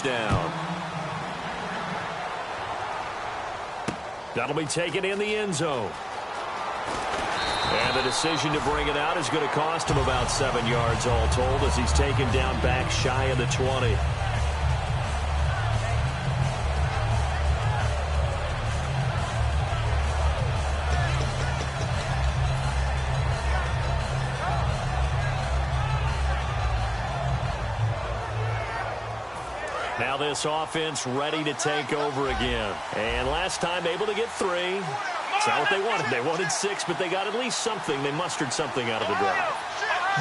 first down. That'll be taken in the end zone. And the decision to bring it out is going to cost him about 7 yards all told as he's taken down back shy of the 20. Now this offense ready to take over again. And last time able to get 3. It's not what they wanted. They wanted 6, but they got at least something. They mustered something out of the drive.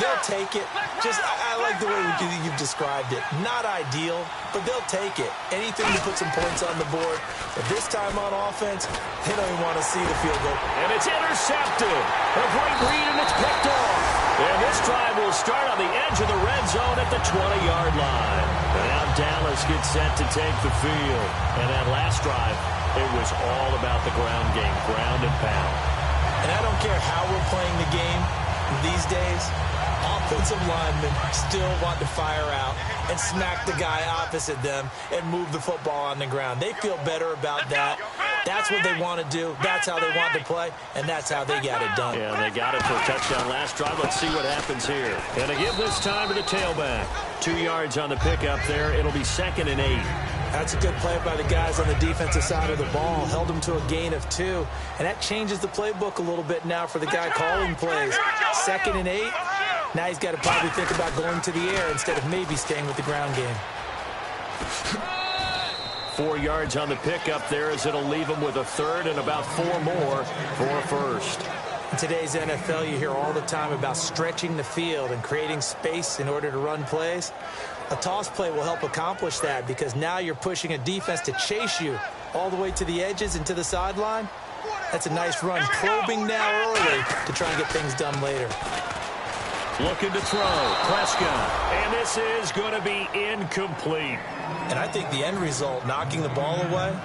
They'll take it. I like the way you've described it. Not ideal, but they'll take it. Anything to put some points on the board. But this time on offense, they don't even want to see the field goal. And it's intercepted. A great read, and it's picked off. And this drive will start on the edge of the red zone at the 20-yard line. And now Dallas gets set to take the field. And that last drive, it was all about the ground game, ground and pound. And I don't care how we're playing the game these days, offensive linemen still want to fire out and smack the guy opposite them and move the football on the ground. They feel better about that. That's what they want to do. That's how they want to play, and that's how they got it done. Yeah, they got it for a touchdown last drive. Let's see what happens here. And to give this time to the tailback. 2 yards on the pickup there. It'll be 2nd and 8. That's a good play by the guys on the defensive side of the ball. Held them to a gain of 2. And that changes the playbook a little bit now for the guy calling plays. 2nd and 8. Now he's got to probably think about going to the air instead of maybe staying with the ground game. 4 yards on the pickup there as it'll leave him with a 3rd and about 4 more for a first. In today's NFL, you hear all the time about stretching the field and creating space in order to run plays. A toss play will help accomplish that because now you're pushing a defense to chase you all the way to the edges and to the sideline. That's a nice run, probing now early to try and get things done later. Looking to throw, Prescott, and this is going to be incomplete. And I think the end result, knocking the ball away,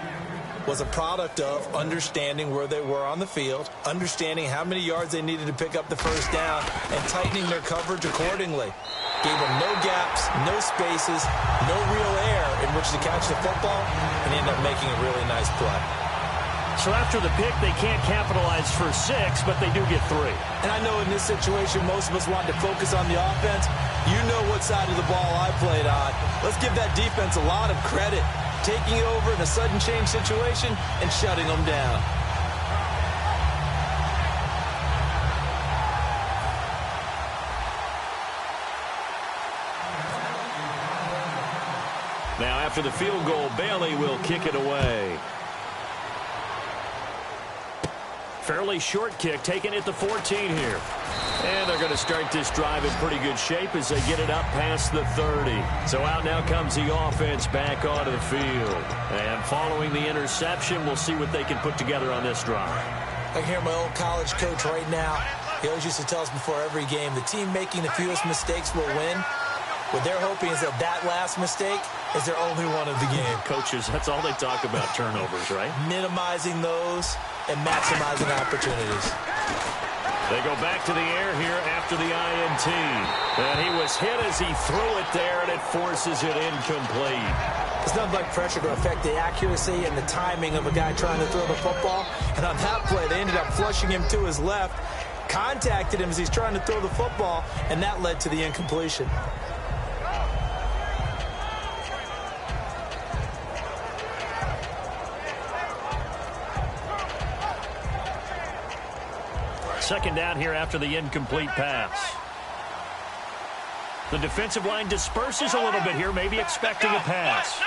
was a product of understanding where they were on the field, understanding how many yards they needed to pick up the first down, and tightening their coverage accordingly. Gave them no gaps, no spaces, no real air in which to catch the football, and ended up making a really nice play. So after the pick, they can't capitalize for 6, but they do get 3. And I know in this situation, most of us want to focus on the offense. You know what side of the ball I played on. Let's give that defense a lot of credit, taking it over in a sudden change situation and shutting them down. Now after the field goal, Bailey will kick it away. Fairly short kick, taken at the 14 here. And they're going to start this drive in pretty good shape as they get it up past the 30. So out now comes the offense back onto the field. And following the interception, we'll see what they can put together on this drive. I can hear my old college coach right now. He always used to tell us before every game, the team making the fewest mistakes will win. What they're hoping is that last mistake is their only one of the game. Coaches, that's all they talk about, turnovers, right? Minimizing those and maximizing opportunities. They go back to the air here after the INT. And he was hit as he threw it there, and it forces it incomplete. It's nothing like pressure to affect the accuracy and the timing of a guy trying to throw the football. And on that play, they ended up flushing him to his left, contacted him as he's trying to throw the football, and that led to the incompletion. Second down here after the incomplete pass. The defensive line disperses a little bit here, maybe expecting a pass.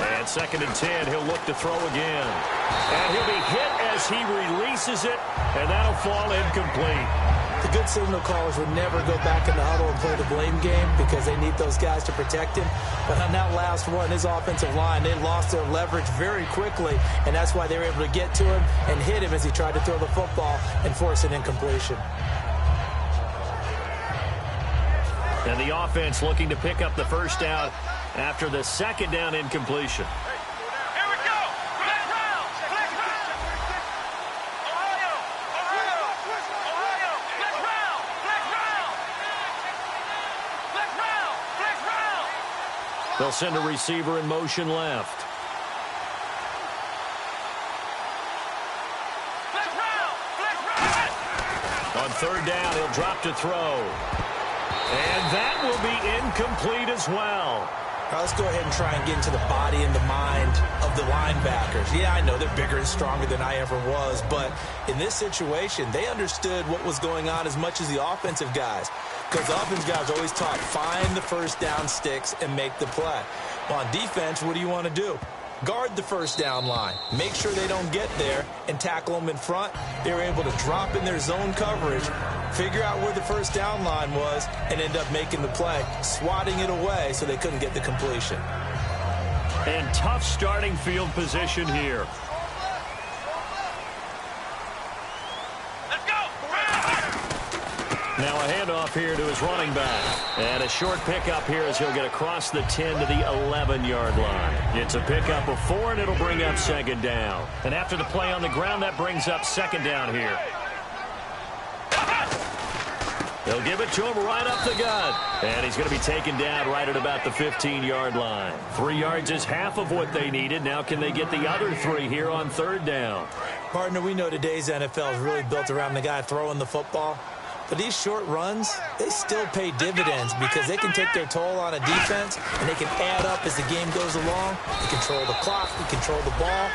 And 2nd and 10, he'll look to throw again. And he'll be hit as he releases it, and that'll fall incomplete. The good signal callers would never go back in the huddle and play the blame game because they need those guys to protect him. But on that last one, his offensive line, they lost their leverage very quickly, and that's why they were able to get to him and hit him as he tried to throw the football and force an incompletion. And the offense looking to pick up the first down after the 2nd down incompletion. They'll send a receiver in motion left. On third down, he'll drop to throw. And that will be incomplete as well. All right, let's go ahead and try and get into the body and the mind of the linebackers. Yeah, I know they're bigger and stronger than I ever was, but in this situation, they understood what was going on as much as the offensive guys. Because the offensive guys always taught, find the first down sticks and make the play. Well, on defense, what do you want to do? Guard the first down line. Make sure they don't get there and tackle them in front. They were able to drop in their zone coverage, figure out where the first down line was, and end up making the play, swatting it away so they couldn't get the completion. And tough starting field position here. Now a handoff here to his running back. And a short pickup here as he'll get across the 10 to the 11-yard line. It's a pickup of 4, and it'll bring up second down. And after the play on the ground, that brings up second down here. They'll give it to him right up the gut. And he's going to be taken down right at about the 15-yard line. 3 yards is half of what they needed. Now can they get the other 3 here on third down? Partner, we know today's NFL is really built around the guy throwing the football. But these short runs, they still pay dividends because they can take their toll on a defense, and they can add up as the game goes along. You control the clock, you control the ball,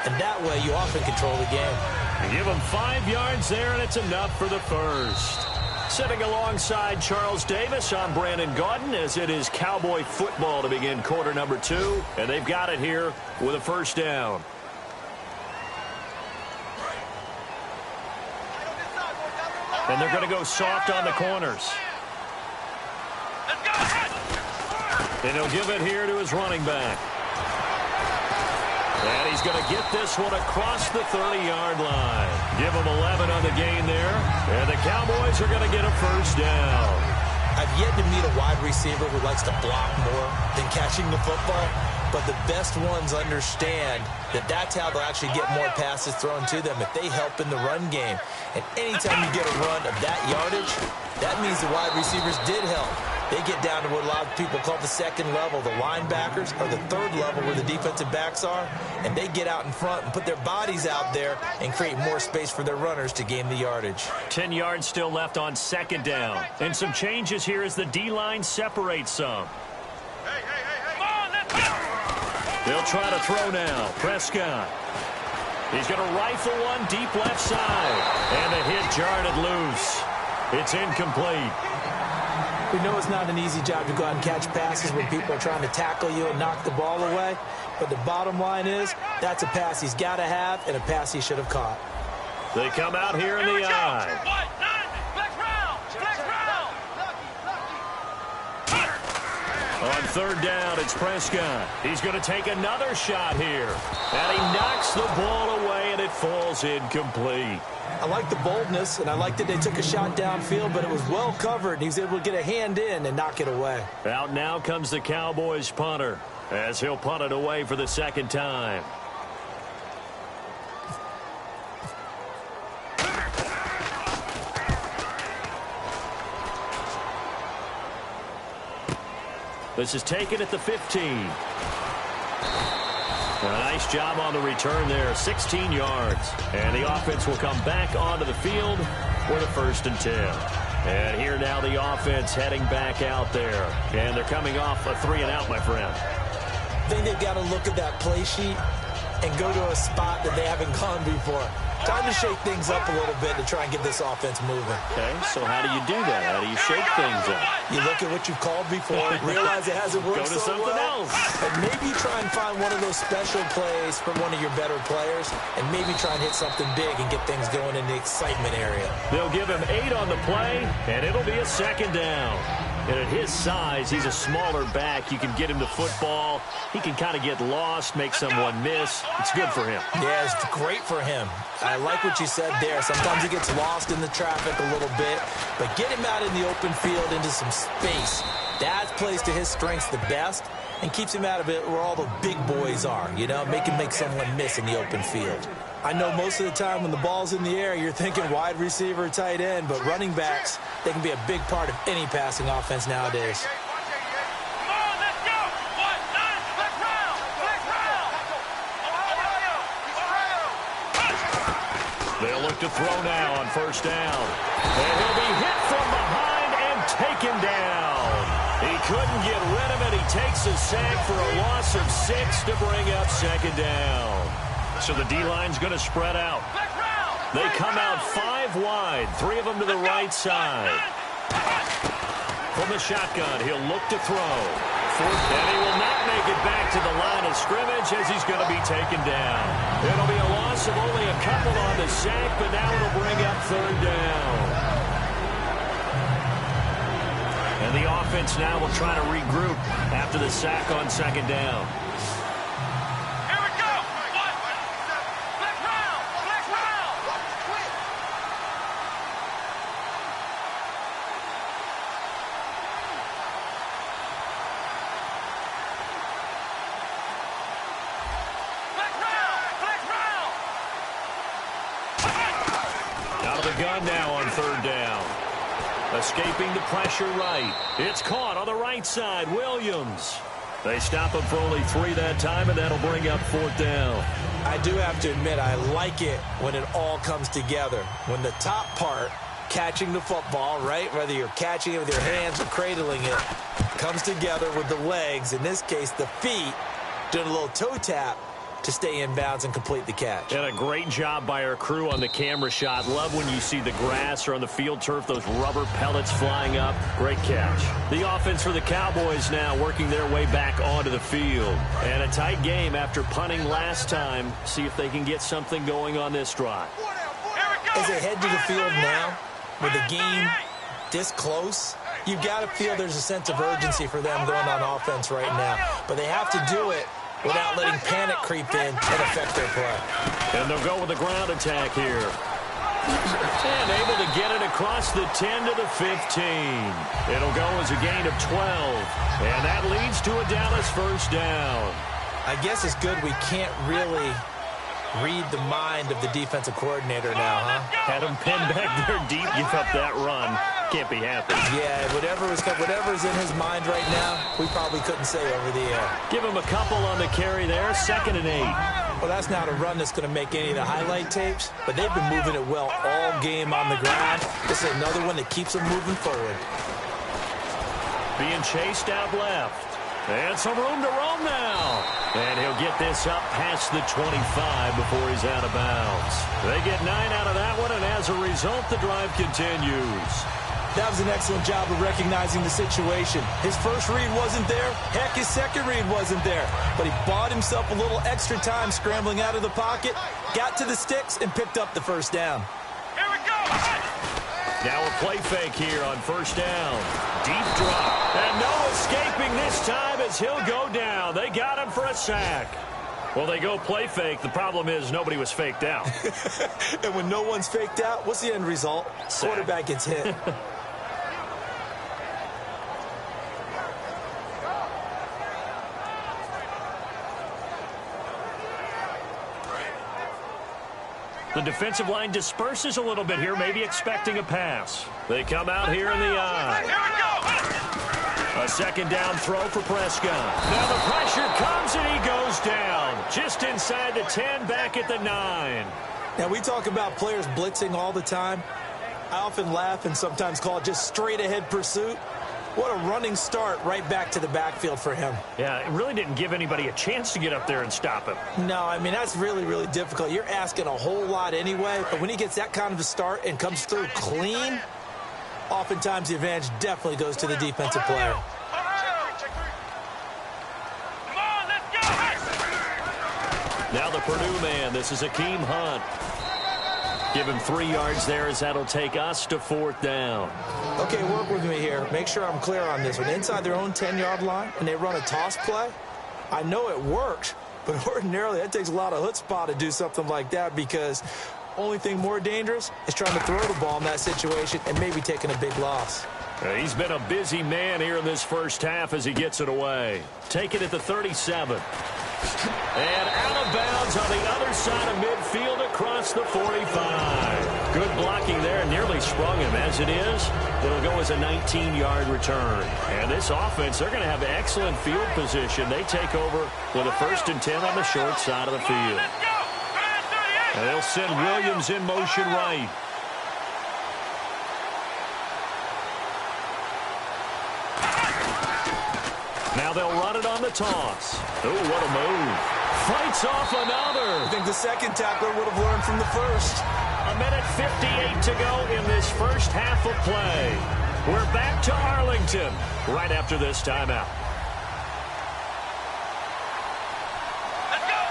and that way you often control the game. You give them 5 yards there, and it's enough for the first. Sitting alongside Charles Davis, I'm Brandon Gaudin, as it is Cowboy football to begin quarter number 2, and they've got it here with a first down. And they're going to go soft on the corners. And he'll give it here to his running back. And he's going to get this one across the 30-yard line. Give him 11 on the gain there. And the Cowboys are going to get a first down. I've yet to meet a wide receiver who likes to block more than catching the football. But the best ones understand that that's how they'll actually get more passes thrown to them if they help in the run game. And anytime you get a run of that yardage, that means the wide receivers did help. They get down to what a lot of people call the second level, the linebackers, or the third level where the defensive backs are, and they get out in front and put their bodies out there and create more space for their runners to gain the yardage. 10 yards still left on second down. And some changes here as the D-line separates some. They'll try to throw now. Prescott. He's going to rifle one deep left side. And the hit jarred it loose. It's incomplete. We know it's not an easy job to go out and catch passes when people are trying to tackle you and knock the ball away. But the bottom line is, that's a pass he's got to have and a pass he should have caught. They come out here in the eye. On third down, it's Prescott. He's going to take another shot here. And he knocks the ball away, and it falls incomplete. I like the boldness, and I like that they took a shot downfield, but it was well covered. He was able to get a hand in and knock it away. Out now comes the Cowboys punter, as he'll punt it away for the second time. This is taken at the 15. A nice job on the return there, 16 yards. And the offense will come back onto the field for the 1st and 10. And here now the offense heading back out there. And they're coming off a 3-and-out, my friend. I think they've got to look at that play sheet and go to a spot that they haven't gone before. Time to shake things up a little bit to try and get this offense moving. Okay, so how do you do that? How do you shake things up? You look at what you've called before, realize it hasn't worked so well. Go to something else. And maybe try and find one of those special plays from one of your better players, and maybe try and hit something big and get things going in the excitement area. They'll give him 8 on the play, and it'll be a second down. And at his size, he's a smaller back. You can get him to football. He can kind of get lost, make someone miss. It's good for him. Yeah, it's great for him. I like what you said there. Sometimes he gets lost in the traffic a little bit, but get him out in the open field into some space. That plays to his strengths the best and keeps him out of it where all the big boys are, you know, make someone miss in the open field. I know most of the time when the ball's in the air, you're thinking wide receiver, tight end, but running backs, they can be a big part of any passing offense nowadays. look to throw now on first down. And he'll be hit from behind and taken down. He couldn't get rid of it. He takes a sack for a loss of 6 to bring up second down. So the D-line's going to spread out. They come out 5 wide, 3 of them to the right side. From the shotgun, he'll look to throw. And he will not make it back to the line of scrimmage as he's going to be taken down. It'll be a loss of only a couple on the sack, but now it'll bring up third down. And the offense now will try to regroup after the sack on second down. Here we go. Black round. Black round. Out of the gun now on third down. Escaping the pressure right. It's caught on the right side. Williams. They stop him for only 3 that time, and that'll bring up fourth down. I do have to admit, I like it when it all comes together. When the top part, catching the football, right, whether you're catching it with your hands or cradling it, comes together with the legs, in this case the feet, doing a little toe tap to stay in bounds and complete the catch. And a great job by our crew on the camera shot. Love when you see the grass or on the field turf, those rubber pellets flying up. Great catch. The offense for the Cowboys now working their way back onto the field. And a tight game after punting last time. See if they can get something going on this drive. As they head to the field now, with the game this close, you've got to feel there's a sense of urgency for them going on offense right now. But they have to do it without letting panic creep in and affect their play. And they'll go with the ground attack here. And able to get it across the 10 to the 15. It'll go as a gain of 12. And that leads to a Dallas first down. I guess it's good we can't really read the mind of the defensive coordinator now, huh? Had him pinned back there deep, give up that run. Can't be happy. Yeah, whatever's in his mind right now, we probably couldn't say over the air. Give him a couple on the carry there, 2nd and 8. Well, that's not a run that's going to make any of the highlight tapes, but they've been moving it well all game on the ground. This is another one that keeps them moving forward. Being chased out left. And some room to roam now. And he'll get this up past the 25 before he's out of bounds. They get 9 out of that one, and as a result, the drive continues. That was an excellent job of recognizing the situation. His first read wasn't there. Heck, his second read wasn't there. But he bought himself a little extra time scrambling out of the pocket, got to the sticks, and picked up the first down. Here we go. Now a play fake here on first down. Deep drop. And no escaping this time as he'll go down. They got him for a sack. Well, they go play fake. The problem is nobody was faked out. And when no one's faked out, what's the end result? Sack. Quarterback gets hit. The defensive line disperses a little bit here, maybe expecting a pass. They come out here in the eye. A 2nd down throw for Prescott. Now the pressure comes and he goes down. Just inside the 10, back at the 9. Now, we talk about players blitzing all the time. I often laugh and sometimes call it just straight-ahead pursuit. What a running start right back to the backfield for him. Yeah, it really didn't give anybody a chance to get up there and stop him. No, I mean, that's really, really difficult. You're asking a whole lot anyway, but when he gets that kind of a start and comes through clean, oftentimes the advantage definitely goes to the defensive player. Now the Purdue man, this is Akeem Hunt. Give him 3 yards there as that'll take us to 4th down. Okay, work with me here. Make sure I'm clear on this one. Inside their own 10-yard line, and they run a toss play. I know it works, but ordinarily that takes a lot of chutzpah to do something like that because only thing more dangerous is trying to throw the ball in that situation and maybe taking a big loss. He's been a busy man here in this first half as he gets it away. Take it at the 37. And out of bounds on the other side of midfield across the 45. Good blocking there, nearly sprung him. As it is, it'll go as a 19-yard return. And this offense, they're going to have excellent field position. They take over with a 1st and 10 on the short side of the field. And they'll send Williams in motion right. Now they'll run it on the toss. Oh, what a move. Fights off another. I think the second tackler would have learned from the first. A minute 58 to go in this first half of play. We're back to Arlington right after this timeout. Let's go.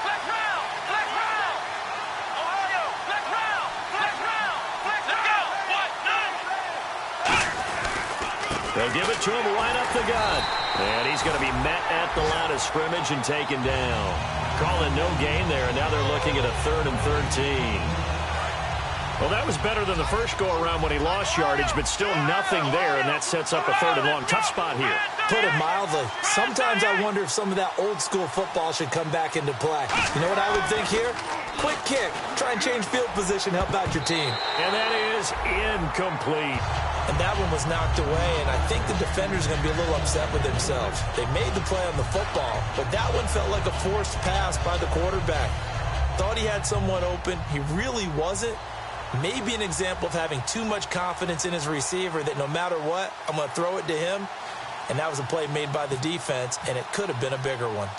Flex round. Flex round. Ohio. Flex round. Flex round. Flex round. Let's go. What? Nine. They'll give it to him right up the gut. And he's going to be met at the line of scrimmage and taken down. Calling no gain there, and now they're looking at a 3rd and 13. Well, that was better than the first go-around when he lost yardage, but still nothing there, and that sets up a 3rd and long. Tough spot here. Put it mildly. Sometimes I wonder if some of that old-school football should come back into play. You know what I would think here? Quick kick. Try and change field position, help out your team. And that is incomplete. And that one was knocked away, and I think the defender's going to be a little upset with themselves. They made the play on the football, but that one felt like a forced pass by the quarterback. Thought he had someone open. He really wasn't. Maybe an example of having too much confidence in his receiver that no matter what, I'm going to throw it to him. And that was a play made by the defense, and it could have been a bigger one.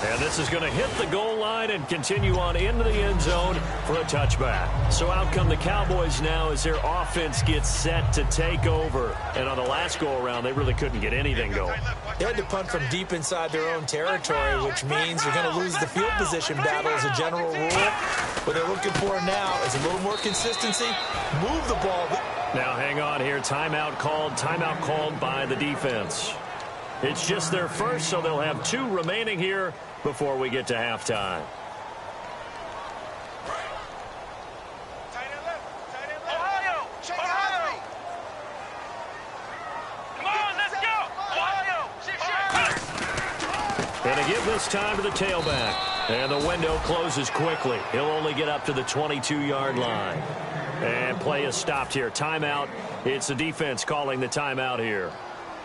And this is going to hit the goal line and continue on into the end zone for a touchback. So out come the Cowboys now as their offense gets set to take over. And on the last go-around, they really couldn't get anything going. They had to punt from deep inside their own territory, which means you're going to lose the field position battle as a general rule. What they're looking for now is a little more consistency. Move the ball. Now hang on here. Timeout called by the defense. It's just their first, so they'll have 2 remaining here before we get to halftime. Ohio. Ohio. Come on, let's go. Ohio. And to give this time to the tailback. And the window closes quickly. He'll only get up to the 22-yard line. And play is stopped here. Timeout. It's the defense calling the timeout here.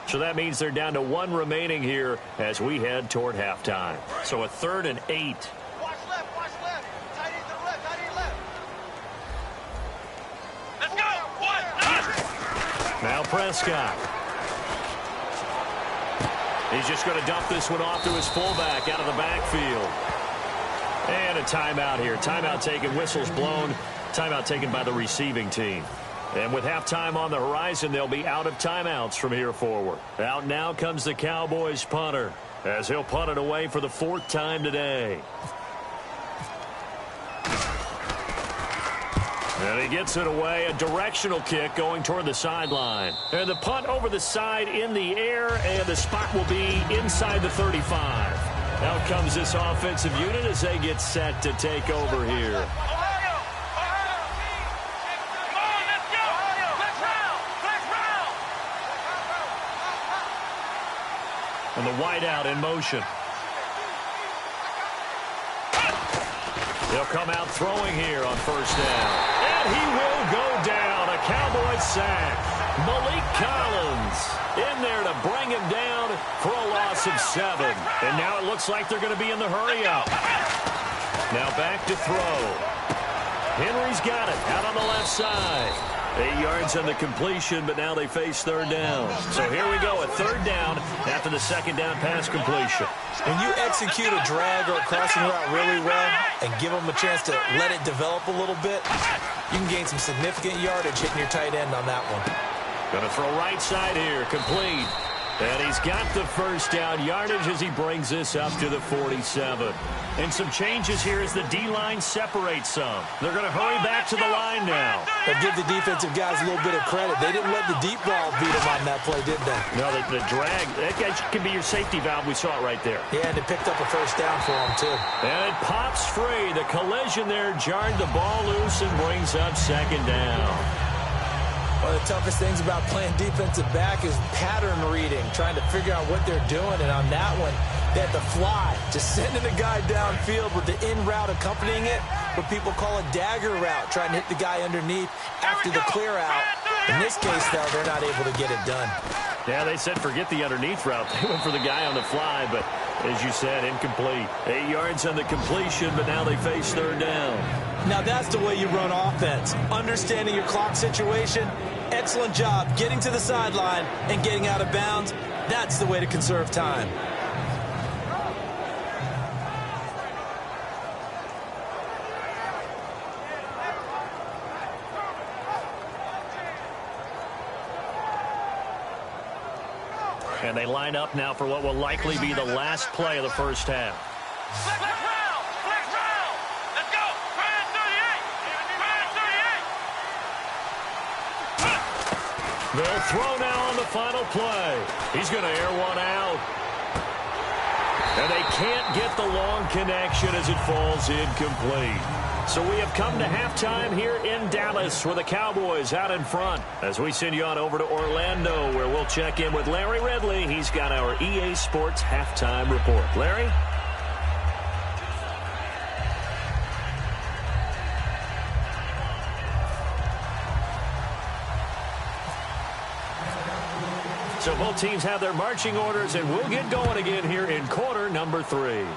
So that means they're down to 1 remaining here as we head toward halftime. So a 3rd and 8. Watch left, watch left. Tight end to the left, tight end left. Let's go. What? Now Prescott. He's just going to dump this one off to his fullback out of the backfield. And a timeout here. Timeout taken, whistles blown. Timeout taken by the receiving team. And with halftime on the horizon, they'll be out of timeouts from here forward. Out now comes the Cowboys punter as he'll punt it away for the 4th time today. And he gets it away, a directional kick going toward the sideline. And the punt over the side in the air, and the spot will be inside the 35. Out comes this offensive unit as they get set to take over here. And the wideout in motion. He'll come out throwing here on 1st down. And he will go down. A Cowboys sack. Malik Collins in there to bring him down for a loss of 7. And now it looks like they're going to be in the hurry up. Now back to throw. Henry's got it out on the left side. 8 yards on the completion, but now they face 3rd down. So here we go, a 3rd down after the 2nd down pass completion. When you execute a drag or a crossing route really well and give them a chance to let it develop a little bit, you can gain some significant yardage hitting your tight end on that one. Going to throw right side here, complete. And he's got the 1st down yardage as he brings this up to the 47. And some changes here as the D-line separates some. They're going to hurry back to the line now. But give the defensive guys a little bit of credit. They didn't let the deep ball beat them on that play, did they? No, the drag, that can be your safety valve. We saw it right there. Yeah, and it picked up a 1st down for them, too. And it pops free. The collision there jarred the ball loose and brings up 2nd down. One of the toughest things about playing defensive back is pattern reading, trying to figure out what they're doing. And on that one, they had to fly, just sending the guy downfield with the in route accompanying it, what people call a dagger route, trying to hit the guy underneath after the clear out. In this case, though, they're not able to get it done. Yeah, they said forget the underneath route. They went for the guy on the fly, but as you said, incomplete. 8 yards on the completion, but now they face third down. Now that's the way you run offense. Understanding your clock situation. Excellent job getting to the sideline and getting out of bounds. That's the way to conserve time. And they line up now for what will likely be the last play of the first half. Flex round! Flex round! Let's go! Try 38! Try 38! They'll throw now on the final play. He's going to air one out. And they can't get the long connection as it falls incomplete. So we have come to halftime here in Dallas where the Cowboys out in front. As we send you on over to Orlando where we'll check in with Larry Ridley. He's got our EA Sports halftime report. Larry? So both teams have their marching orders, and we'll get going again here in quarter number 3.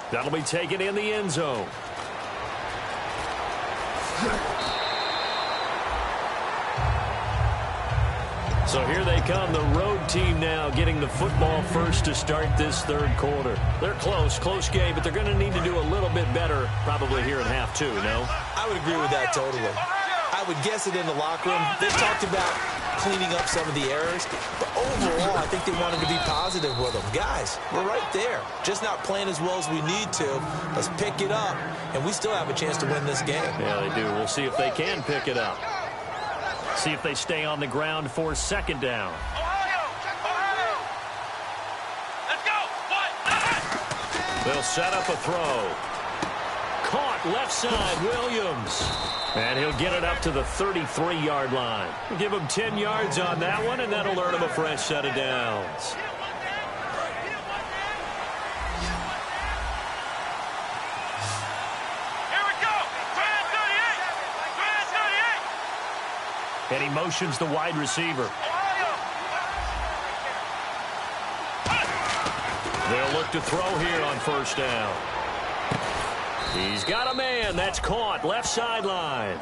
That'll be taken in the end zone. So here they come, the road team now getting the football first to start this third quarter. They're close game, but they're going to need to do a little bit better probably here in half 2, no? I would agree with that totally. I would guess it in the locker room. They talked about cleaning up some of the errors, but overall, I think they wanted to be positive with them. Guys, we're right there. Just not playing as well as we need to. Let's pick it up, and we still have a chance to win this game. Yeah, they do. We'll see if they can pick it up. See if they stay on the ground for second down. Ohio! Let's go! They'll set up a throw. Caught left side, Williams. And he'll get it up to the 33-yard line. We'll give him 10 yards on that one, and that'll earn him a fresh set of downs. Here we go! Try 38! And he motions the wide receiver. They'll look to throw here on first down. He's got a man. That's caught. Left sideline.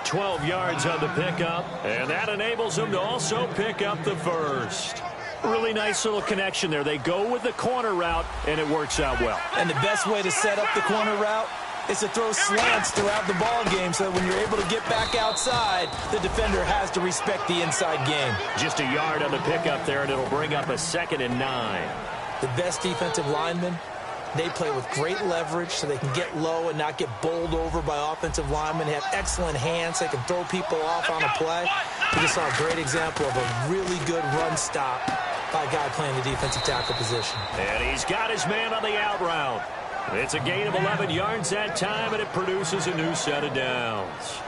12 yards on the pickup. And that enables him to also pick up the first. Really nice little connection there. They go with the corner route, and it works out well. And the best way to set up the corner route is to throw slants throughout the ball game so that when you're able to get back outside, the defender has to respect the inside game. Just a yard on the pickup there, and it'll bring up a 2nd and 9. The best defensive linemen, they play with great leverage so they can get low and not get bowled over by offensive linemen. They have excellent hands. They can throw people off on a play. We just saw a great example of a really good run stop by a guy playing the defensive tackle position. And he's got his man on the out route. It's a gain of 11 yards that time, and it produces a new set of downs.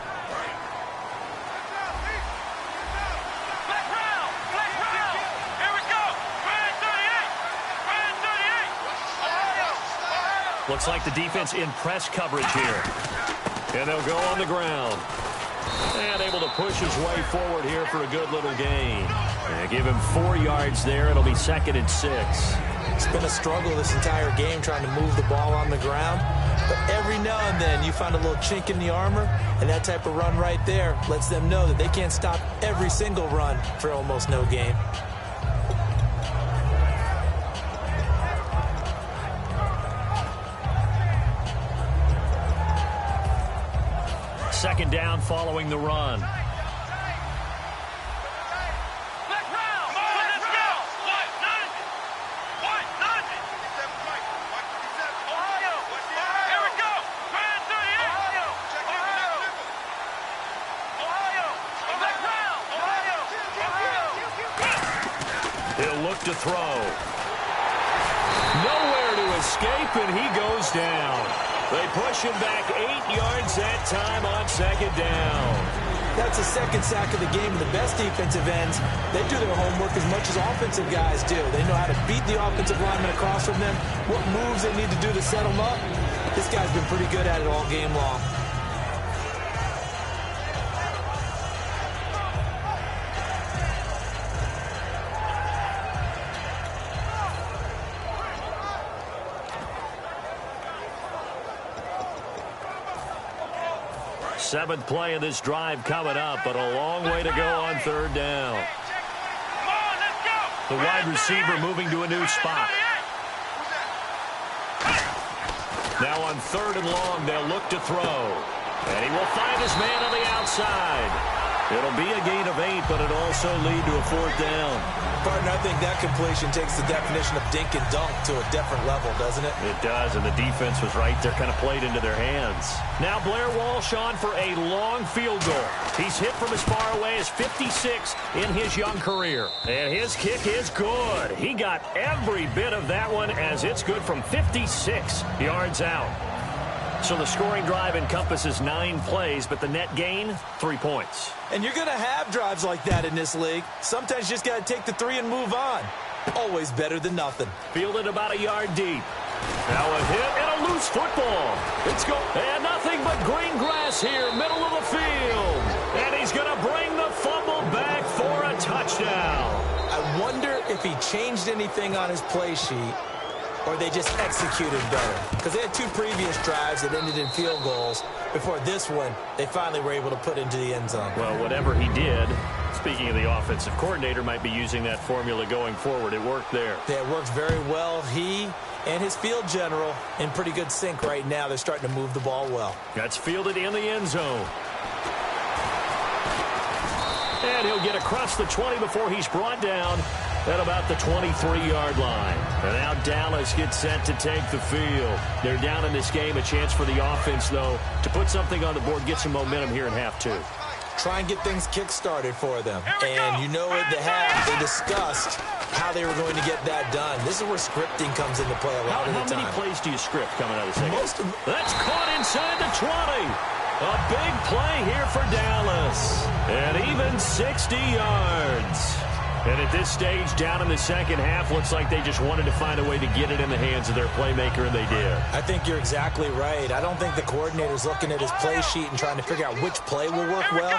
Looks like the defense in press coverage here. And they'll go on the ground. And able to push his way forward here for a good little gain. And give him 4 yards there. It'll be 2nd and 6. It's been a struggle this entire game trying to move the ball on the ground. But every now and then you find a little chink in the armor, and that type of run right there lets them know that they can't stop every single run for almost no gain. Second down following the run. He'll look to throw. Nowhere to escape, and he goes down. They push him back 8 yards that time on second down. That's the second sack of the game. And the best defensive ends, they do their homework as much as offensive guys do. They know how to beat the offensive lineman across from them, what moves they need to do to set them up. This guy's been pretty good at it all game long. Seventh play of this drive coming up, but a long way to go on third down. The wide receiver moving to a new spot. Now on third and long, they'll look to throw. And he will find his man on the outside. It'll be a gain of 8, but it'll also lead to a fourth down. Partner, I think that completion takes the definition of dink and dunk to a different level, doesn't it? It does, and the defense was right there, kind of played into their hands. Now Blair Walsh on for a long field goal. He's hit from as far away as 56 in his young career. And his kick is good. He got every bit of that one as it's good from 56 yards out. So the scoring drive encompasses 9 plays, but the net gain, 3 points. And you're going to have drives like that in this league. Sometimes you just got to take the 3 and move on. Always better than nothing. Fielded about a yard deep. Now a hit and a loose football. It's go and nothing but green grass here, middle of the field. And he's going to bring the fumble back for a touchdown. I wonder if he changed anything on his play sheet, or they just executed better. Because they had 2 previous drives that ended in field goals. Before this one, they finally were able to put into the end zone. Well, whatever he did, speaking of the offensive coordinator, might be using that formula going forward. It worked there. Yeah, it works very well. He and his field general in pretty good sync right now. They're starting to move the ball well. That's fielded in the end zone. And he'll get across the 20 before he's brought down at about the 23-yard line. And now Dallas gets set to take the field. They're down in this game. A chance for the offense, though, to put something on the board, get some momentum here in half 2. Try and get things kick-started for them. And you know at the half, they discussed how they were going to get that done. This is where scripting comes into play a lot of the time. How many plays do you script coming out of the second? That's caught inside the 20. A big play here for Dallas. And even 60 yards. And at this stage, down in the second half, looks like they just wanted to find a way to get it in the hands of their playmaker, and they did. I think you're exactly right. I don't think the coordinator's looking at his play sheet and trying to figure out which play will work well.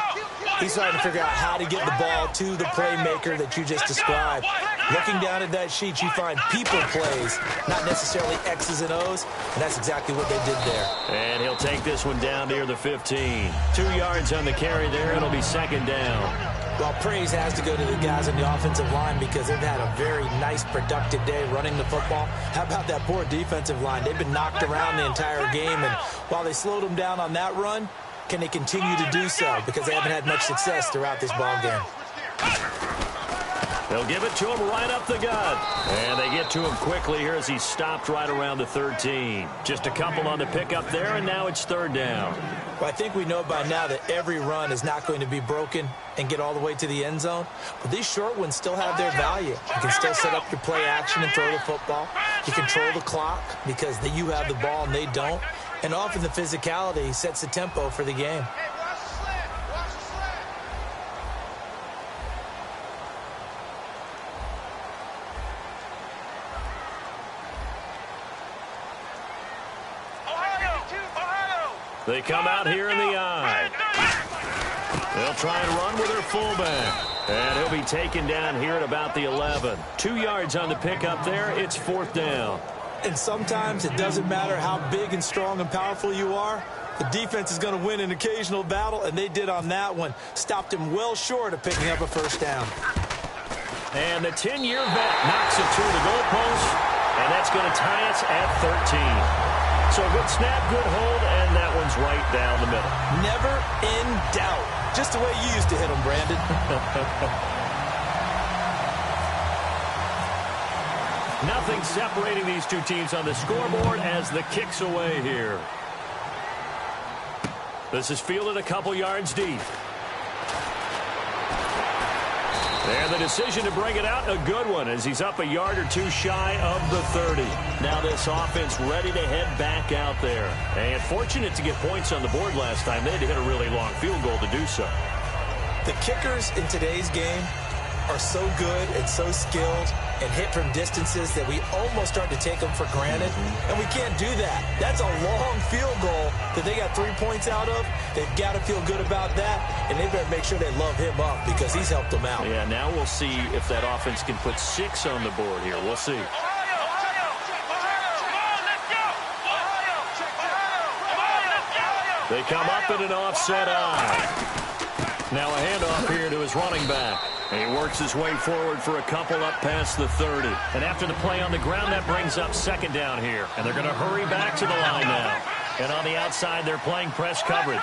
He's trying to figure out how to get the ball to the playmaker that you just described. Looking down at that sheet, you find people plays, not necessarily X's and O's, and that's exactly what they did there. And he'll take this one down near the 15. 2 yards on the carry there. It'll be second down. Well, praise has to go to the guys on the offensive line because they've had a very nice, productive day running the football. How about that poor defensive line? They've been knocked around the entire game, and while they slowed them down on that run, can they continue to do so? Because they haven't had much success throughout this ball game. They'll give it to him right up the gut. And they get to him quickly here as he's stopped right around the 13. Just a couple on the pickup there, and now it's third down. Well, I think we know by now that every run is not going to be broken and get all the way to the end zone. But these short ones still have their value. You can still set up your play action and throw the football. You control the clock because you have the ball and they don't. And often the physicality sets the tempo for the game. They come out here in the eye. They'll try and run with their fullback. And he'll be taken down here at about the 11. 2 yards on the pickup there. It's fourth down. And sometimes it doesn't matter how big and strong and powerful you are. The defense is going to win an occasional battle, and they did on that one. Stopped him well short of picking up a first down. And the 10-year vet knocks it through the goalpost, and that's going to tie us at 13. So good snap, good hold, and that one's right down the middle. Never in doubt. Just the way you used to hit them, Brandon. Nothing separating these two teams on the scoreboard as the kick's away here. This is fielded a couple yards deep. And the decision to bring it out, a good one, as he's up a yard or two shy of the 30. Now this offense ready to head back out there. And fortunate to get points on the board last time. They had to hit a really long field goal to do so. The kickers in today's game are so good and so skilled and hit from distances that we almost start to take them for granted. And we can't do that. That's a long field goal that they got 3 points out of. They've got to feel good about that, and they better make sure they love him up because he's helped them out. Yeah, now we'll see if that offense can put 6 on the board here. We'll see. They come up in an offset eye. Now a handoff here to his running back. And he works his way forward for a couple up past the 30. And after the play on the ground, that brings up second down here. And they're going to hurry back to the line now. And on the outside, they're playing press coverage.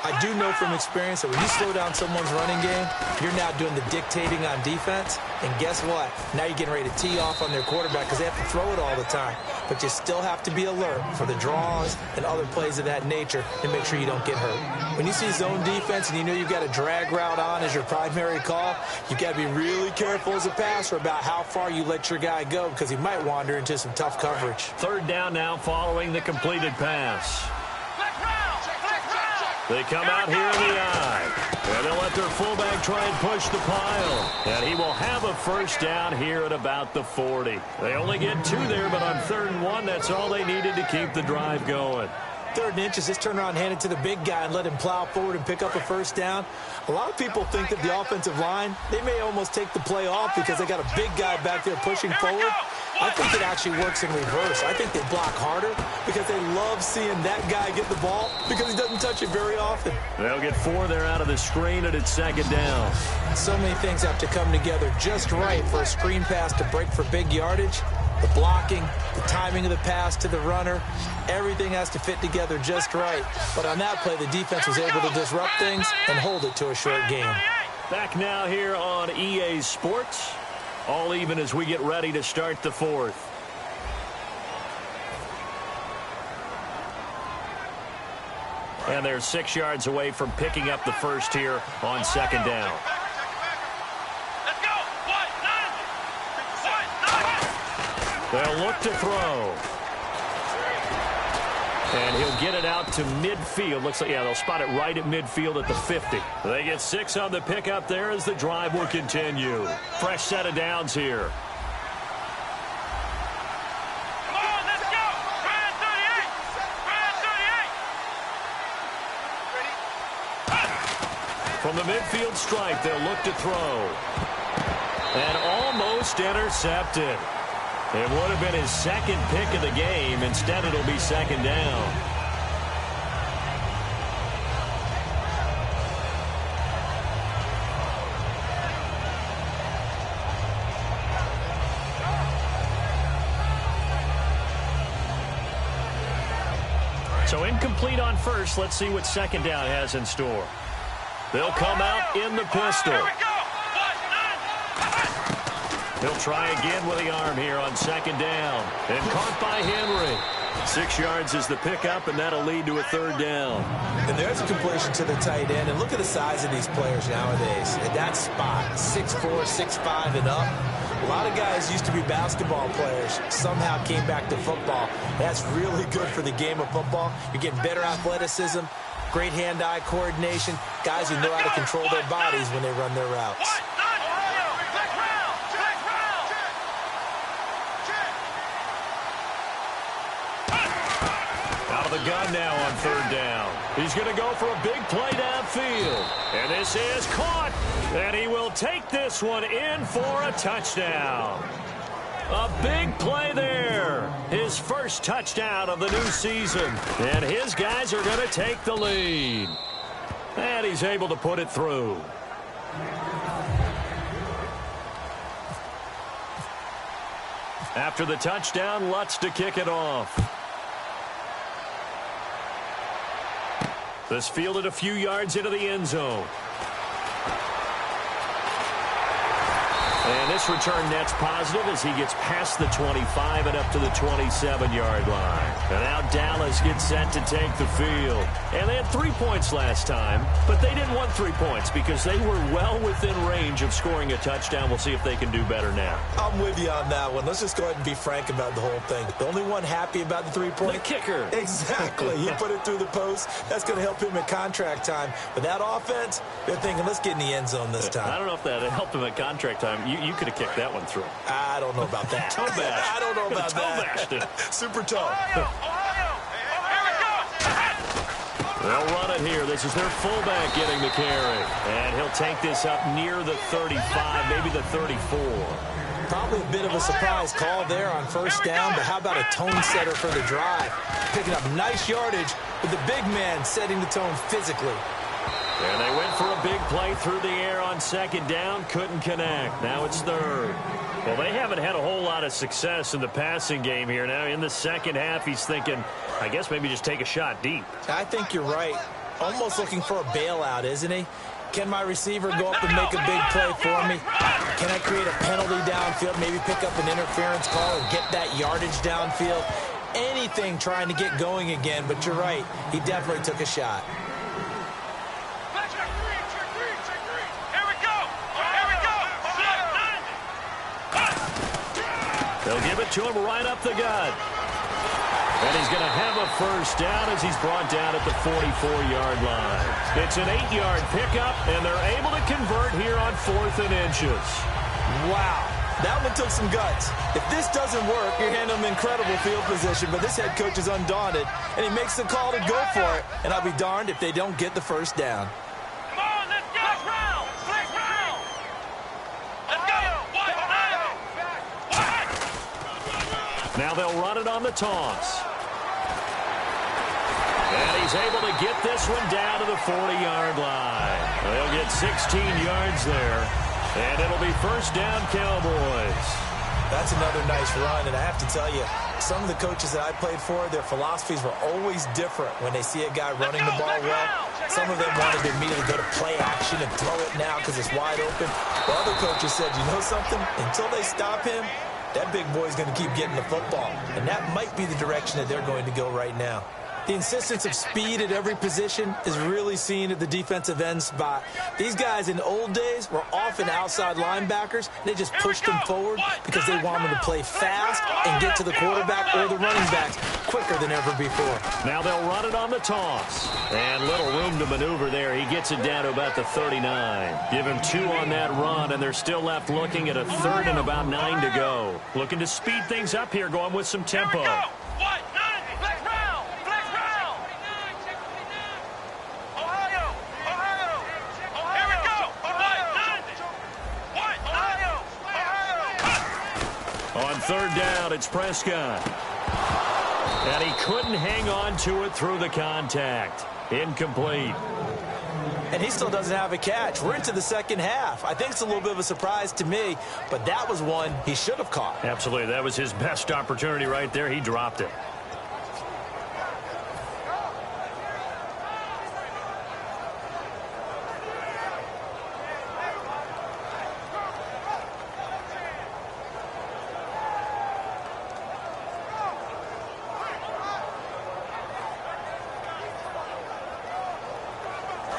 I do know from experience that when you slow down someone's running game, you're now doing the dictating on defense. And guess what? Now you're getting ready to tee off on their quarterback because they have to throw it all the time. But you still have to be alert for the draws and other plays of that nature to make sure you don't get hurt. When you see zone defense and you know you've got a drag route on as your primary call, you've got to be really careful as a passer about how far you let your guy go because he might wander into some tough coverage. Third down now following the completed pass. They come out here in the eye. And they'll let their fullback try and push the pile. And he will have a first down here at about the 40. They only get 2 there, but on 3rd and 1, that's all they needed to keep the drive going. 3rd and inches, just turn around, hand it to the big guy and let him plow forward and pick up a first down. A lot of people think that the offensive line, they may almost take the play off because they got a big guy back there pushing forward. I think it actually works in reverse. I think they block harder because they love seeing that guy get the ball because he doesn't touch it very often. They'll get 4 there out of the screen, and it's 2nd down. So many things have to come together just right for a screen pass to break for big yardage. The blocking, the timing of the pass to the runner, everything has to fit together just right. But on that play, the defense was able to disrupt things and hold it to a short game. Back now here on EA Sports. All even as we get ready to start the 4th. And they're 6 yards away from picking up the first here on 2nd down. Let's go. They'll look to throw. And he'll get it out to midfield. Looks like, yeah, they'll spot it right at midfield at the 50. They get 6 on the pickup there as the drive will continue. Fresh set of downs here. Come on, let's go. Brand 38. Brand 38. From the midfield stripe, they'll look to throw. And almost intercepted. It would have been his 2nd pick of the game. Instead, it'll be 2nd down. So incomplete on first. Let's see what 2nd down has in store. They'll come out in the pistol. Here we go. He'll try again with the arm here on 2nd down. And caught by Henry. 6 yards is the pickup, and that'll lead to a 3rd down. And there's a completion to the tight end. And look at the size of these players nowadays. At that spot, 6'4", 6'5", and up. A lot of guys used to be basketball players, somehow came back to football. That's really good for the game of football. You're getting better athleticism, great hand-eye coordination, guys who know how to control their bodies when they run their routes. The gun now on 3rd down. He's going to go for a big play downfield. And this is caught. And he will take this one in for a touchdown. A big play there. His first touchdown of the new season. And his guys are going to take the lead. And he's able to put it through. After the touchdown, Lutz to kick it off. This fielded a few yards into the end zone. And this return net's positive as he gets past the 25 and up to the 27-yard line. And now Dallas gets set to take the field. And they had 3 points last time, but they didn't want 3 points because they were well within range of scoring a touchdown. We'll see if they can do better now. I'm with you on that one. Let's just go ahead and be frank about the whole thing. The only one happy about the 3-point? The kicker. Exactly. He put it through the post. That's going to help him at contract time. But that offense, they're thinking, let's get in the end zone this time. I don't know if that helped him at contract time. You could have kicked that one through. I don't know about that. Toe bash. I don't know about that. Super toe. Ohio. They'll run it here. This is their fullback getting the carry. And he'll take this up near the 35, maybe the 34. Probably a bit of a surprise call there on first down, but how about a tone setter for the drive? Picking up nice yardage with the big man setting the tone physically. And they went for a big play through the air on second down. Couldn't connect. Now it's third. Well, they haven't had a whole lot of success in the passing game here. Now in the second half, he's thinking, I guess maybe just take a shot deep. I think you're right. Almost looking for a bailout, isn't he? Can my receiver go up and make a big play for me? Can I create a penalty downfield, maybe pick up an interference call and get that yardage downfield? Anything trying to get going again, but you're right. He definitely took a shot. They'll give it to him right up the gut. And he's going to have a first down as he's brought down at the 44-yard line. It's an 8-yard pickup, and they're able to convert here on 4th and inches. Wow, that one took some guts. If this doesn't work, you're handing him incredible field position, but this head coach is undaunted, and he makes the call to go for it. And I'll be darned if they don't get the first down. Come on, let's go. Round. Let's go. Now they'll run it on the toss. And he's able to get this one down to the 40-yard line. They'll get 16 yards there. And it'll be first down, Cowboys. That's another nice run, and I have to tell you, some of the coaches that I played for, their philosophies were always different when they see a guy running the ball well. Some of them wanted to immediately go to play action and throw it now because it's wide open. But other coaches said, you know something? Until they stop him, that big boy's going to keep getting the football. And that might be the direction that they're going to go right now. The insistence of speed at every position is really seen at the defensive end spot. These guys in the old days were often outside linebackers. They just pushed them forward because they want them to play fast and get to the quarterback or the running backs quicker than ever before. Now they'll run it on the toss. And little room to maneuver there. He gets it down to about the 39. Give him 2 on that run, and they're still left looking at a 3rd and about 9 to go. Looking to speed things up here, going with some tempo. On 3rd down, it's Prescott. And he couldn't hang on to it through the contact. Incomplete. And he still doesn't have a catch. We're into the second half. I think it's a little bit of a surprise to me, but that was one he should have caught. Absolutely. That was his best opportunity right there. He dropped it.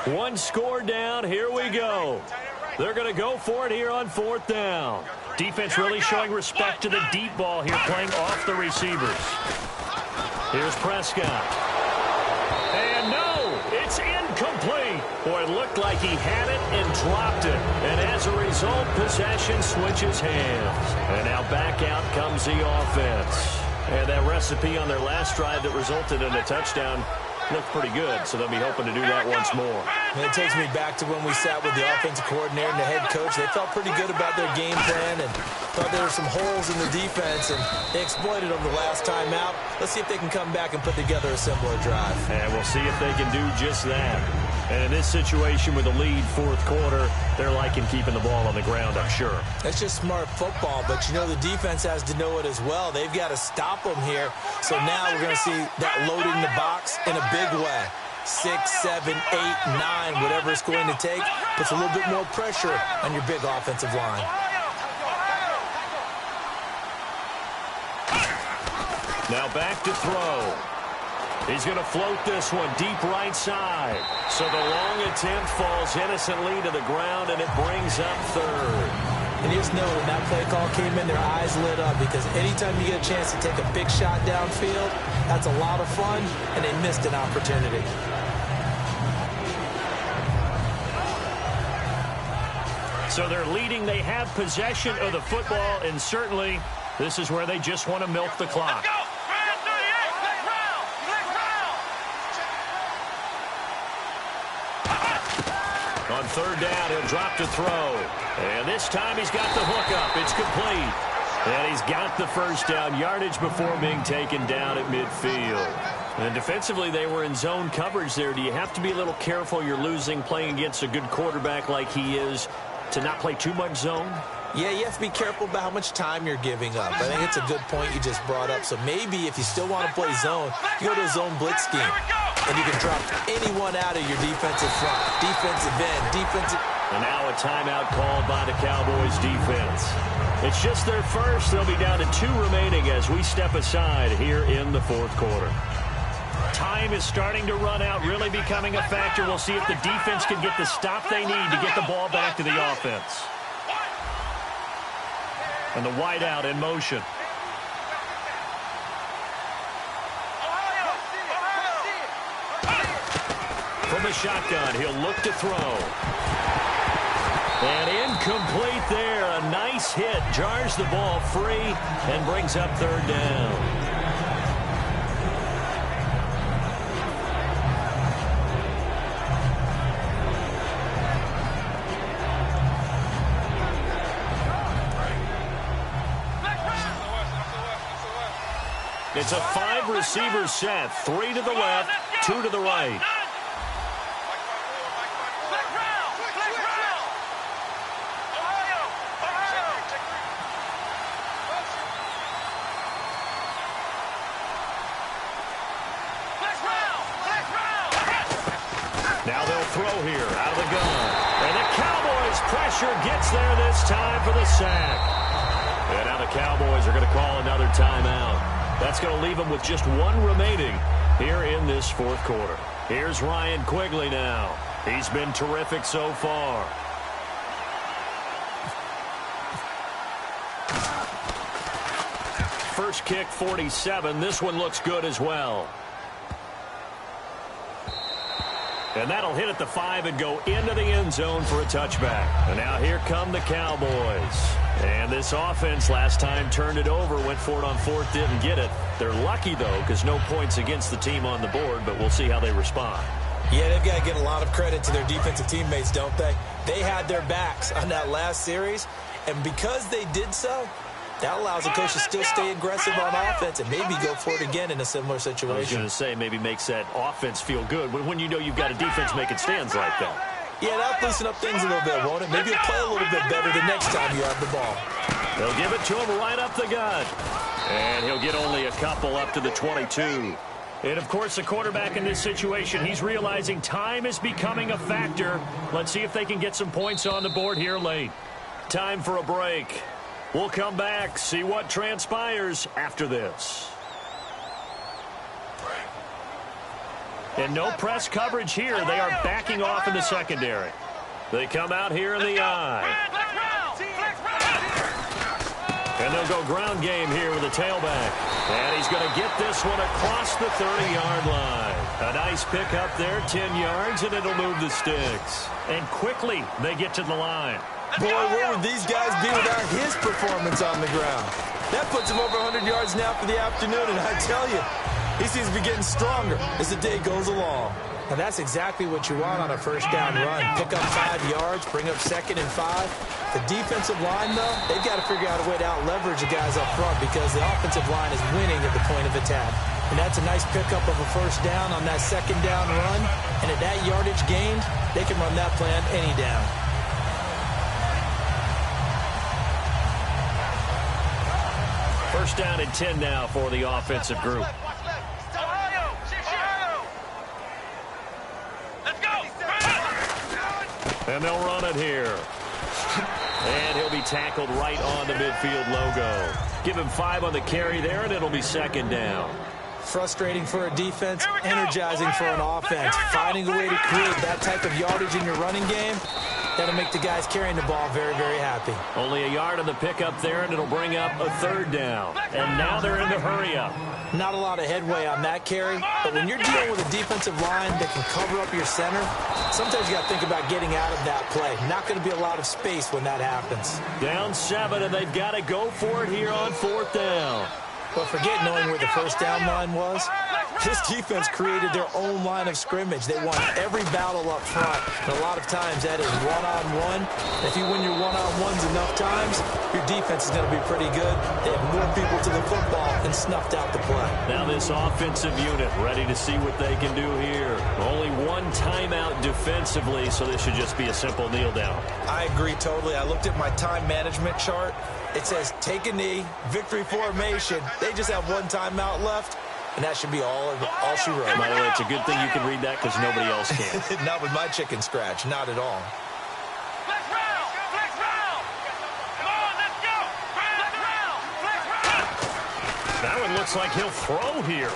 One score down. Here we go. They're going to go for it here on 4th down. Defense really showing respect to the deep ball here, playing off the receivers. Here's Prescott. And no, it's incomplete. Boy, it looked like he had it and dropped it. And as a result, possession switches hands. And now back out comes the offense. And that recipe on their last drive that resulted in a touchdown looked pretty good, so they'll be hoping to do that once more. And it takes me back to when we sat with the offensive coordinator and the head coach. They felt pretty good about their game plan and thought there were some holes in the defense, and they exploited them the last time out. Let's see if they can come back and put together a similar drive. And we'll see if they can do just that. And in this situation with a lead 4th quarter, they're liking keeping the ball on the ground, I'm sure. That's just smart football, but you know the defense has to know it as well. They've got to stop them here. So now we're going to see that loading the box in a big way. 6, 7, 8, 9, whatever it's going to take, puts a little bit more pressure on your big offensive line. Now back to throw. He's going to float this one deep right side. So the long attempt falls innocently to the ground, and it brings up 3rd. And you just know when that play call came in, their eyes lit up, because anytime you get a chance to take a big shot downfield, that's a lot of fun, and they missed an opportunity. So they're leading. They have possession of the football, and certainly this is where they just want to milk the clock. On third down, he'll drop to throw. And this time he's got the hook up. It's complete. And he's got the first down yardage before being taken down at midfield. And defensively, they were in zone coverage there. Do you have to be a little careful? You're losing playing against a good quarterback like he is to not play too much zone? Yeah, you have to be careful about how much time you're giving up. I think it's a good point you just brought up. So maybe if you still want to play zone, you go to a zone blitz scheme. And you can drop anyone out of your defensive front. Defensive end, defensive... And now a timeout called by the Cowboys defense. It's just their first. They'll be down to 2 remaining as we step aside here in the fourth quarter. Time is starting to run out, really becoming a factor. We'll see if the defense can get the stop they need to get the ball back to the offense. And the wideout in motion. From the shotgun, he'll look to throw. And incomplete there. A nice hit. Jars the ball free and brings up third down. It's a 5-receiver set. 3 to the left, 2 to the right. Now they'll throw here out of the gun. And the Cowboys pressure gets there this time for the sack. And now the Cowboys are going to call another timeout. That's going to leave them with just 1 remaining here in this fourth quarter. Here's Ryan Quigley now. He's been terrific so far. First kick, 47. This one looks good as well. And that'll hit at the 5 and go into the end zone for a touchback. And now here come the Cowboys. And this offense last time turned it over, went for it on 4th, didn't get it. They're lucky, though, because no points against the team on the board, but we'll see how they respond. Yeah, they've got to give a lot of credit to their defensive teammates, don't they? They had their backs on that last series, and because they did so, that allows the coach to still stay aggressive on offense and maybe go for it again in a similar situation. I was going to say maybe makes that offense feel good when you know you've got a defense making stands like that. Yeah, that'll loosen up things a little bit, won't it? Maybe you'll play a little bit better the next time you have the ball. They'll give it to him right up the gut. And he'll get only a couple up to the 22. And, of course, the quarterback in this situation, he's realizing time is becoming a factor. Let's see if they can get some points on the board here late. Time for a break. We'll come back, see what transpires after this. And no press coverage here. They are backing off in the secondary. They come out here in the eye. And they'll go ground game here with a tailback. And he's going to get this one across the 30-yard line. A nice pick up there, 10 yards, and it'll move the sticks. And quickly they get to the line. Boy, where would these guys be without his performance on the ground? That puts him over 100 yards now for the afternoon, and I tell you, he seems to be getting stronger as the day goes along. And that's exactly what you want on a first down run. Pick up 5 yards, bring up 2nd and 5. The defensive line, though, they've got to figure out a way to out-leverage the guys up front because the offensive line is winning at the point of attack. And that's a nice pickup of a first down on that 2nd down run. And at that yardage gained, they can run that plan any down. First down and 10 now for the offensive group. And they'll run it here. And he'll be tackled right on the midfield logo. Give him 5 on the carry there, and it'll be 2nd down. Frustrating for a defense, energizing for an offense. Finding a way to create that type of yardage in your running game, that'll make the guys carrying the ball very, very happy. Only a yard on the pickup there, and it'll bring up a 3rd down. And now they're in the hurry-up. Not a lot of headway on that carry, but when you're dealing with a defensive line that can cover up your center, sometimes you got to think about getting out of that play. Not going to be a lot of space when that happens. Down 7, and they've got to go for it here on 4th down. But forget knowing where the first down line was. This defense created their own line of scrimmage. They won every battle up front. And a lot of times that is one-on-one. If you win your one-on-ones enough times, your defense is going to be pretty good. They have more people to the football and snuffed out the play. Now this offensive unit ready to see what they can do here. Only one timeout defensively, so this should just be a simple kneel down. I agree totally. I looked at my time management chart. It says take a knee, victory formation. They just have one timeout left. And that should be all she wrote. By the way, it's a good thing you can read that because nobody else can. Not with my chicken scratch. Not at all. Flex round! Flex round! Come on, let's go! Flex round! Flex round! That one looks like he'll throw here.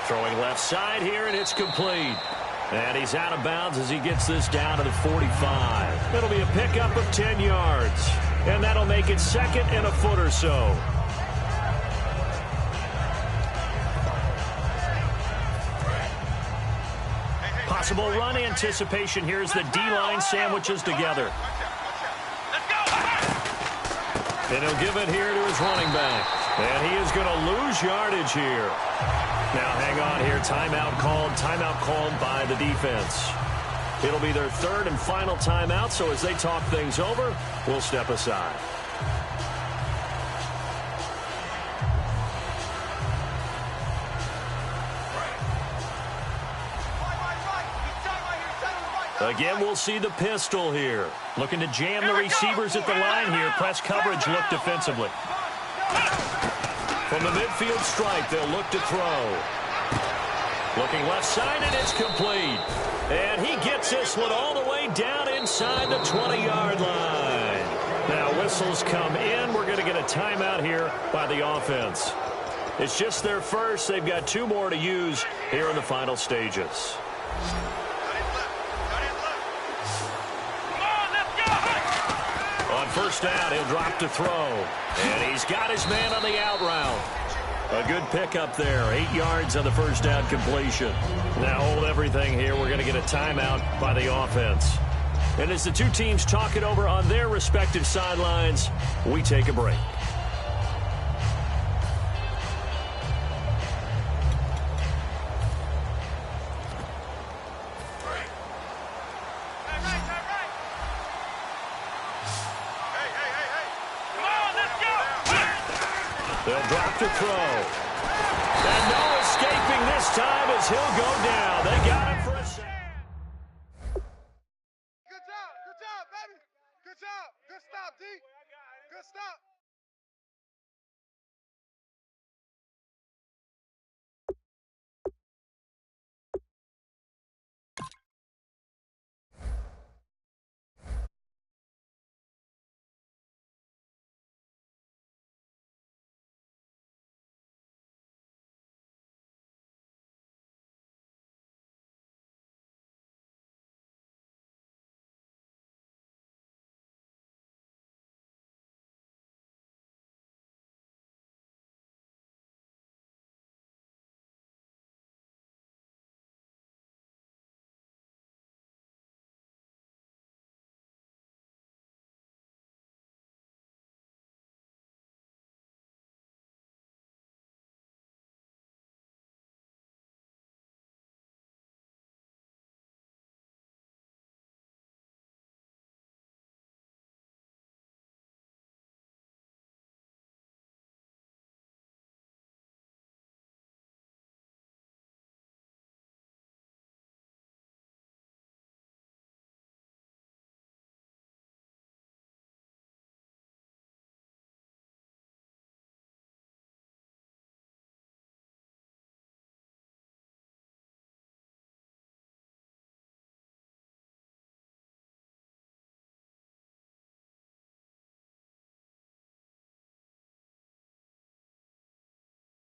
Throwing left side here, and it's complete. And he's out of bounds as he gets this down to the 45. It'll be a pickup of 10 yards. And that'll make it second and a foot or so. Possible run anticipation here as the D-line sandwiches together. Let's go! And he'll give it here to his running back. And he is going to lose yardage here. Now hang on here. Timeout called by the defense. It'll be their third and final timeout, so as they talk things over, we'll step aside. Again, we'll see the pistol here. Looking to jam the receivers at the line here. Press coverage, look defensively. From the midfield stripe, they'll look to throw. Looking left side, and it's complete. And he gets this one all the way down inside the 20-yard line. Now, whistles come in. We're going to get a timeout here by the offense. It's just their first. They've got two more to use here in the final stages. On first down, he'll drop to throw. And he's got his man on the out route. A good pickup there. 8 yards on the first down completion. Now hold everything here. We're going to get a timeout by the offense. And as the two teams talk it over on their respective sidelines, we take a break. They'll drop to throw. And no escaping this time as he'll go down. They got him